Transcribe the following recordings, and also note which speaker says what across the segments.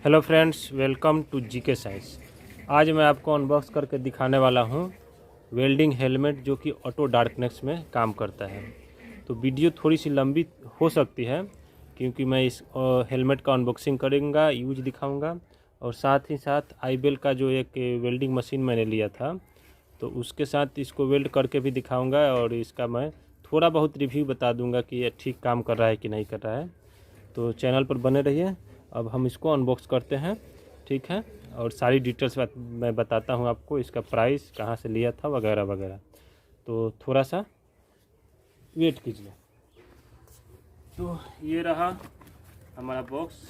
Speaker 1: Hello friends, welcome to GK science. आज मैं आपको अनबॉक्स करके दिखाने वाला हूं वेल्डिंग हेलमेट जो कि ऑटो डार्कनेस में काम करता है। तो वीडियो थोड़ी सी लंबी हो सकती है क्योंकि मैं इस हेलमेट का अनबॉक्सिंग करूंगा, यूज दिखाऊंगा और साथ ही साथ आईबेल का जो एक वेल्डिंग मशीन मैंने लिया था तो उसके साथ इसको वेल्ड करके भी दिखाऊँगा और इसका मैं थोड़ा बहुत रिव्यू बता दूँगा कि ये ठीक काम कर रहा है कि नहीं कर रहा है। तो चैनल पर बने रहिए। अब हम इसको अनबॉक्स करते हैं, ठीक है, और सारी डिटेल्स मैं बताता हूं आपको, इसका प्राइस, कहां से लिया था, वगैरह वगैरह। तो थोड़ा सा वेट कीजिए। तो ये रहा हमारा बॉक्स।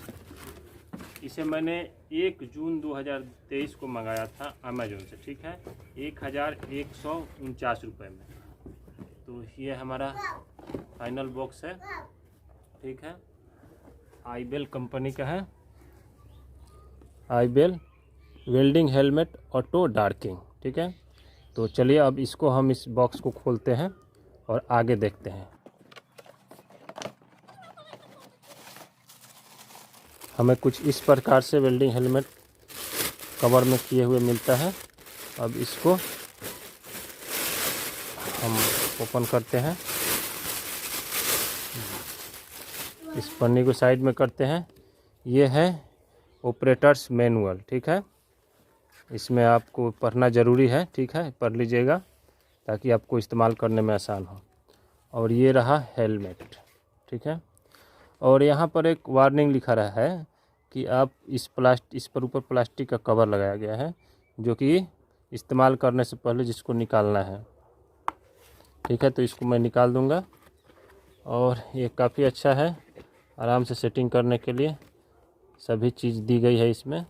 Speaker 1: इसे मैंने 1 जून 2023 को मंगाया था अमेजोन से, ठीक है, 1149 रुपये में। तो ये हमारा फाइनल बॉक्स है, ठीक है, आईबेल कंपनी का है। आईबेल वेल्डिंग हेलमेट ऑटो डार्किंग, ठीक है। तो चलिए अब इसको हम इस बॉक्स को खोलते हैं और आगे देखते हैं। हमें कुछ इस प्रकार से वेल्डिंग हेलमेट कवर में किए हुए मिलता है। अब इसको हम ओपन करते हैं, इस पन्नी को साइड में करते हैं। ये है ऑपरेटर्स मैनुअल, ठीक है, इसमें आपको पढ़ना ज़रूरी है, ठीक है, पढ़ लीजिएगा ताकि आपको इस्तेमाल करने में आसान हो। और ये रहा हेलमेट, ठीक है। और यहाँ पर एक वार्निंग लिखा रहा है कि आप इस पर ऊपर प्लास्टिक का कवर लगाया गया है जो कि इस्तेमाल करने से पहले जिसको निकालना है, ठीक है। तो इसको मैं निकाल दूँगा और ये काफ़ी अच्छा है आराम से सेटिंग करने के लिए। सभी चीज़ दी गई है इसमें,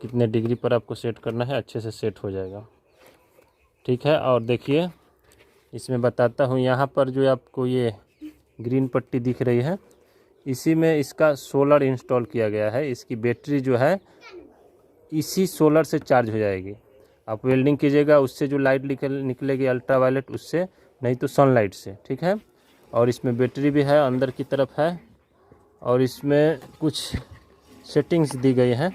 Speaker 1: कितने डिग्री पर आपको सेट करना है, अच्छे से सेट हो जाएगा, ठीक है। और देखिए इसमें बताता हूँ, यहाँ पर जो आपको ये ग्रीन पट्टी दिख रही है इसी में इसका सोलर इंस्टॉल किया गया है। इसकी बैटरी जो है इसी सोलर से चार्ज हो जाएगी। आप वेल्डिंग कीजिएगा उससे जो लाइट निकलेगी अल्ट्रा वायलेट, उससे, नहीं तो सनलाइट से, ठीक है। और इसमें बैटरी भी है, अंदर की तरफ है। और इसमें कुछ सेटिंग्स दी गई हैं,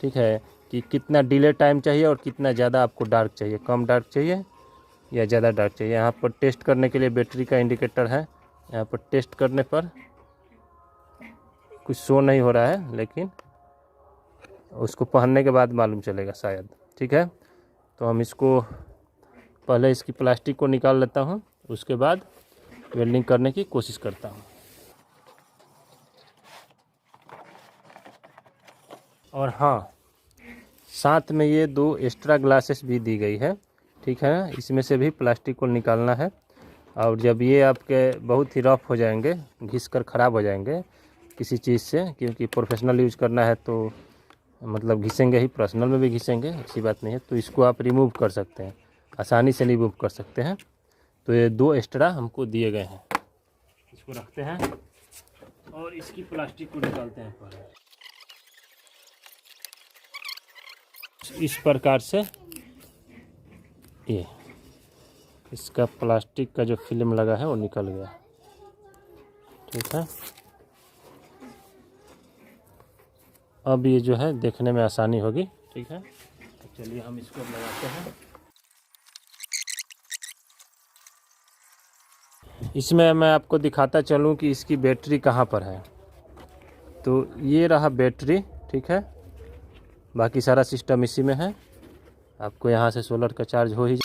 Speaker 1: ठीक है, कि कितना डिले टाइम चाहिए और कितना ज़्यादा आपको डार्क चाहिए, कम डार्क चाहिए या ज़्यादा डार्क चाहिए। यहाँ पर टेस्ट करने के लिए बैटरी का इंडिकेटर है। यहाँ पर टेस्ट करने पर कुछ शो नहीं हो रहा है, लेकिन उसको पहनने के बाद मालूम चलेगा शायद, ठीक है। तो हम इसको पहले इसकी प्लास्टिक को निकाल लेता हूँ, उसके बाद वेल्डिंग करने की कोशिश करता हूँ। और हाँ, साथ में ये 2 एक्स्ट्रा ग्लासेस भी दी गई है, ठीक है ना। इसमें से भी प्लास्टिक को निकालना है और जब ये आपके बहुत ही रफ हो जाएंगे, घिस कर ख़राब हो जाएंगे किसी चीज़ से, क्योंकि प्रोफेशनल यूज़ करना है तो मतलब घिसेंगे ही, पर्सनल में भी घिसेंगे, ऐसी बात नहीं है। तो इसको आप रिमूव कर सकते हैं, आसानी से रिमूव कर सकते हैं। तो ये 2 एक्स्ट्रा हमको दिए गए हैं। इसको रखते हैं और इसकी प्लास्टिक को निकालते हैं पहले। इस प्रकार से ये इसका प्लास्टिक का जो फिल्म लगा है वो निकल गया, ठीक है। अब ये जो है देखने में आसानी होगी, ठीक है। तो चलिए हम इसको लगाते हैं। इसमें मैं आपको दिखाता चलूँ कि इसकी बैटरी कहाँ पर है। तो ये रहा बैटरी, ठीक है, बाकी सारा सिस्टम इसी में है। आपको यहाँ से सोलर का चार्ज हो ही।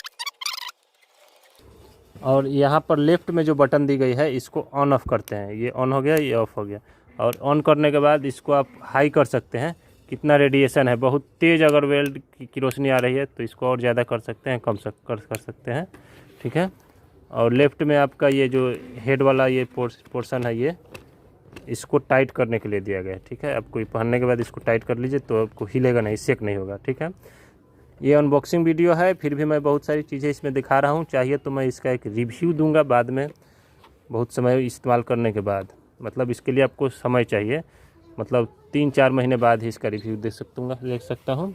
Speaker 1: और यहाँ पर लेफ्ट में जो बटन दी गई है इसको ऑन ऑफ करते हैं। ये ऑन हो गया, ये ऑफ हो गया। और ऑन करने के बाद इसको आप हाई कर सकते हैं, कितना रेडिएशन है। बहुत तेज़ अगर वेल्ड की रोशनी आ रही है तो इसको और ज़्यादा कर सकते हैं, कम कर सकते हैं, ठीक है। और लेफ्ट में आपका ये जो हेड वाला ये पोर्शन है, ये इसको टाइट करने के लिए दिया गया है, ठीक है। आपको पहनने के बाद इसको टाइट कर लीजिए तो आपको हिलेगा नहीं, शेक नहीं होगा, ठीक है। ये अनबॉक्सिंग वीडियो है, फिर भी मैं बहुत सारी चीज़ें इसमें दिखा रहा हूँ। चाहिए तो मैं इसका एक रिव्यू दूंगा बाद में, बहुत समय इस्तेमाल करने के बाद। मतलब इसके लिए आपको समय चाहिए, मतलब 3-4 महीने बाद ही इसका रिव्यू ले सकता हूँ।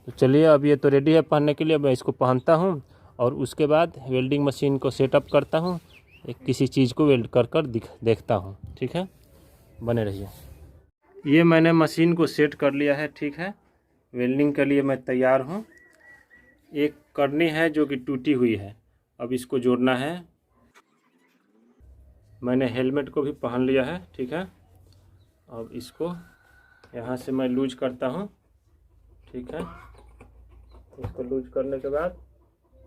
Speaker 1: तो चलिए, अब ये तो रेडी है पहनने के लिए। मैं इसको पहनता हूँ और उसके बाद वेल्डिंग मशीन को सेटअप करता हूँ, किसी चीज़ को वेल्ड कर देखता हूँ, ठीक है। बने रहिए। ये मैंने मशीन को सेट कर लिया है, ठीक है। वेल्डिंग के लिए मैं तैयार हूँ। एक करनी है जो कि टूटी हुई है, अब इसको जोड़ना है। मैंने हेलमेट को भी पहन लिया है, ठीक है। अब इसको यहाँ से मैं लूज करता हूँ, ठीक है। इसको लूज करने के बाद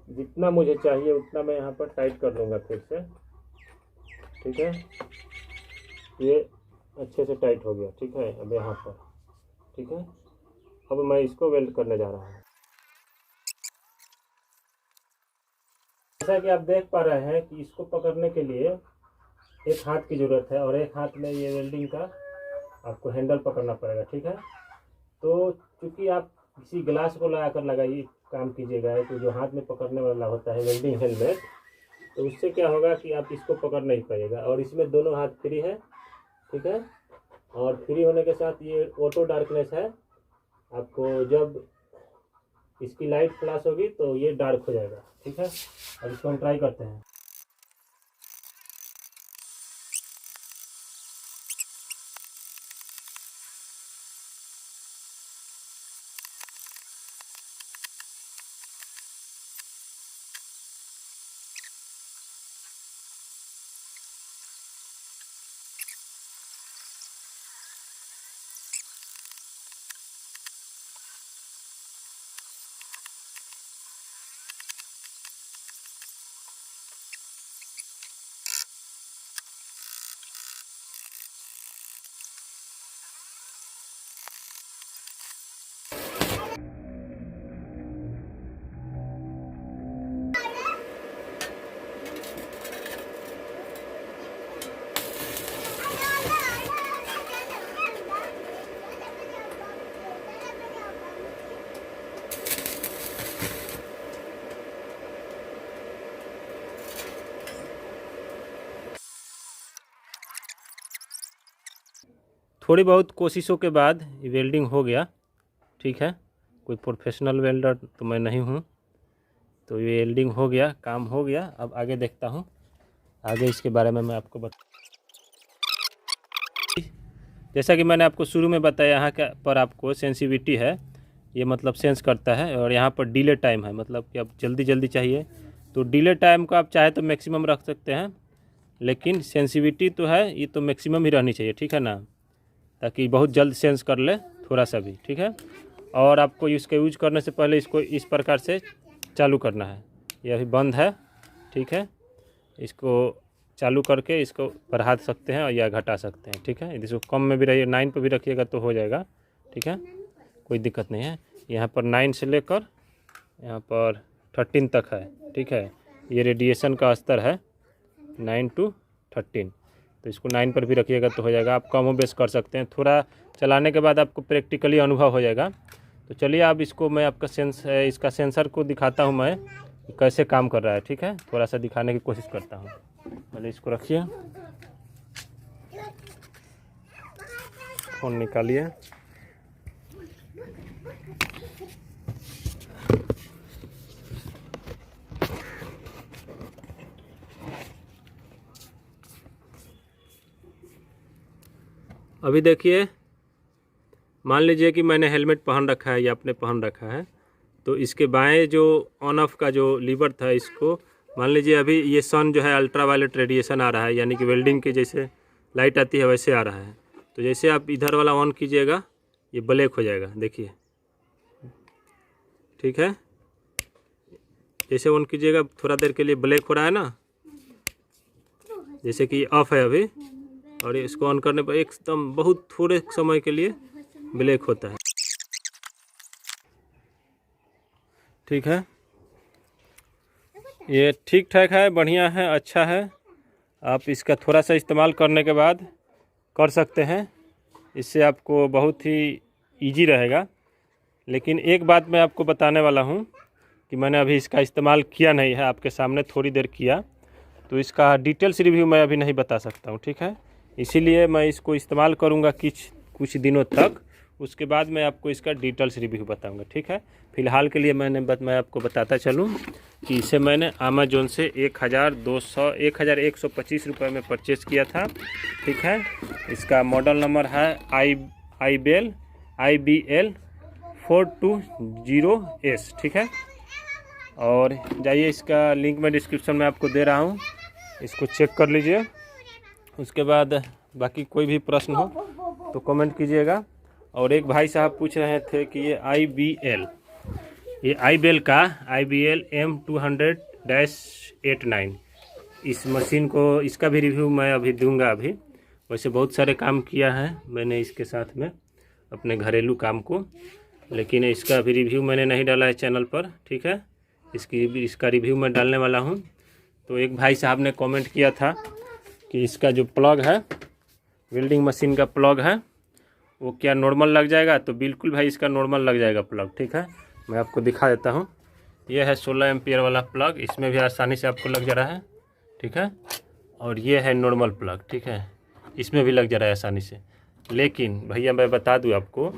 Speaker 1: जितना मुझे चाहिए उतना मैं यहाँ पर टाइट कर लूँगा फिर से, ठीक है। ये अच्छे से टाइट हो गया, ठीक है। अब यहाँ पर, ठीक है। अब मैं इसको वेल्ड करने जा रहा हूँ। जैसा कि आप देख पा रहे हैं कि इसको पकड़ने के लिए एक हाथ की ज़रूरत है और एक हाथ में ये वेल्डिंग का आपको हैंडल पकड़ना पड़ेगा, ठीक है। तो चूँकि आप किसी ग्लास को लगाकर लगाइए काम कीजिएगा, तो जो हाथ में पकड़ने वाला होता है वेल्डिंग हेलमेट, तो उससे क्या होगा कि आप इसको पकड़ नहीं पाइएगा। और इसमें दोनों हाथ फ्री है, ठीक है। और फ्री होने के साथ ये ऑटो डार्कनेस है। आपको जब इसकी लाइट फ्लैश होगी तो ये डार्क हो जाएगा, ठीक है। और इसको हम ट्राई करते हैं। थोड़ी बहुत कोशिशों के बाद ये वेल्डिंग हो गया, ठीक है। कोई प्रोफेशनल वेल्डर तो मैं नहीं हूँ, तो ये वेल्डिंग हो गया, काम हो गया। अब आगे देखता हूँ, आगे इसके बारे में मैं आपको जैसा कि मैंने आपको शुरू में बताया, यहाँ के पर आपको सेंसिटिविटी है, ये मतलब सेंस करता है। और यहाँ पर डिले टाइम है, मतलब कि अब जल्दी जल्दी चाहिए तो डिले टाइम को आप चाहे तो मैक्सिमम रख सकते हैं, लेकिन सेंसिटिविटी तो है ये तो मैक्सिमम ही रहनी चाहिए, ठीक है ना, ताकि बहुत जल्द सेंस कर ले थोड़ा सा भी, ठीक है। और आपको इसका यूज करने से पहले इसको इस प्रकार से चालू करना है। ये अभी बंद है, ठीक है। इसको चालू करके इसको बढ़ा सकते हैं या घटा सकते हैं, ठीक है। इसको कम में भी रहिए, 9 पर भी रखिएगा तो हो जाएगा, ठीक है, कोई दिक्कत नहीं है। यहाँ पर 9 से लेकर यहाँ पर 13 तक है, ठीक है। ये रेडिएशन का स्तर है 9 to 13, तो इसको 9 पर भी रखिएगा तो हो जाएगा। आप कम हो बेस कर सकते हैं, थोड़ा चलाने के बाद आपको प्रैक्टिकली अनुभव हो जाएगा। तो चलिए अब इसको मैं आपका इसका सेंसर को दिखाता हूँ मैं कैसे काम कर रहा है, ठीक है। थोड़ा सा दिखाने की कोशिश करता हूँ। पहले इसको रखिए, फ़ोन निकालिए। अभी देखिए, मान लीजिए कि मैंने हेलमेट पहन रखा है या आपने पहन रखा है, तो इसके बाएं जो ऑन ऑफ का जो लीवर था, इसको मान लीजिए अभी ये सन जो है अल्ट्रा वायलेट रेडिएशन आ रहा है, यानी कि वेल्डिंग के जैसे लाइट आती है वैसे आ रहा है। तो जैसे आप इधर वाला ऑन कीजिएगा ये ब्लैक हो जाएगा, देखिए, ठीक है। जैसे ऑन कीजिएगा थोड़ा देर के लिए ब्लैक हो रहा है ना, जैसे कि ऑफ है अभी, और इसको ऑन करने पर एकदम बहुत थोड़े समय के लिए ब्लैक होता है, ठीक है। ये ठीक ठाक है, बढ़िया है, अच्छा है। आप इसका थोड़ा सा इस्तेमाल करने के बाद कर सकते हैं, इससे आपको बहुत ही इजी रहेगा। लेकिन एक बात मैं आपको बताने वाला हूँ कि मैंने अभी इसका इस्तेमाल किया नहीं है, आपके सामने थोड़ी देर किया, तो इसका डिटेल्स रिव्यू मैं अभी नहीं बता सकता हूँ, ठीक है। इसीलिए मैं इसको इस्तेमाल करूँगा कुछ दिनों तक, उसके बाद मैं आपको इसका डिटेल्स रिव्यू बताऊंगा, ठीक है। फ़िलहाल के लिए मैं आपको बताता चलूं कि इसे मैंने अमेज़ोन से 1125 रुपये में परचेज़ किया था, ठीक है। इसका मॉडल नंबर है IBL 420S, ठीक है। और जाइए, इसका लिंक मैं डिस्क्रिप्शन में आपको दे रहा हूँ, इसको चेक कर लीजिए। उसके बाद बाकी कोई भी प्रश्न हो तो कमेंट कीजिएगा। और एक भाई साहब पूछ रहे थे कि ये IBL का IBL M200-89, इस मशीन को, इसका भी रिव्यू मैं अभी दूंगा। अभी वैसे बहुत सारे काम किया है मैंने इसके साथ में, अपने घरेलू काम को, लेकिन इसका अभी रिव्यू मैंने नहीं डाला है चैनल पर, ठीक है। इसका रिव्यू मैं डालने वाला हूँ। तो एक भाई साहब ने कमेंट किया था कि इसका जो प्लग है, वेल्डिंग मशीन का प्लग है, वो क्या नॉर्मल लग जाएगा? तो बिल्कुल भाई, इसका नॉर्मल लग जाएगा प्लग, ठीक है। मैं आपको दिखा देता हूँ। यह है 16 एम्पियर वाला प्लग, इसमें भी आसानी से आपको लग जा रहा है, ठीक है। और ये है नॉर्मल प्लग, ठीक है, इसमें भी लग जा रहा है आसानी से। लेकिन भैया मैं बता दूं आपको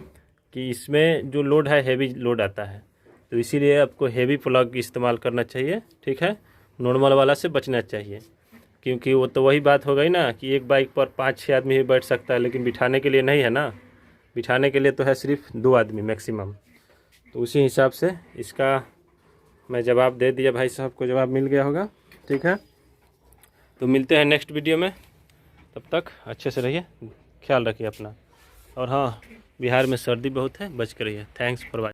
Speaker 1: कि इसमें जो लोड है, हेवी लोड आता है, तो इसीलिए आपको हेवी प्लग इस्तेमाल करना चाहिए, ठीक है। नॉर्मल वाला से बचना चाहिए, क्योंकि वो तो वही बात हो गई ना कि एक बाइक पर 5-6 आदमी ही बैठ सकता है, लेकिन बिठाने के लिए नहीं है ना। बिठाने के लिए तो है सिर्फ 2 आदमी मैक्सिमम। तो उसी हिसाब से इसका मैं जवाब दे दिया, भाई साहब को जवाब मिल गया होगा, ठीक है। तो मिलते हैं नेक्स्ट वीडियो में, तब तक अच्छे से रहिए, ख्याल रखिए अपना। और हाँ, बिहार में सर्दी बहुत है, बच कर रहिए। Thanks for watching.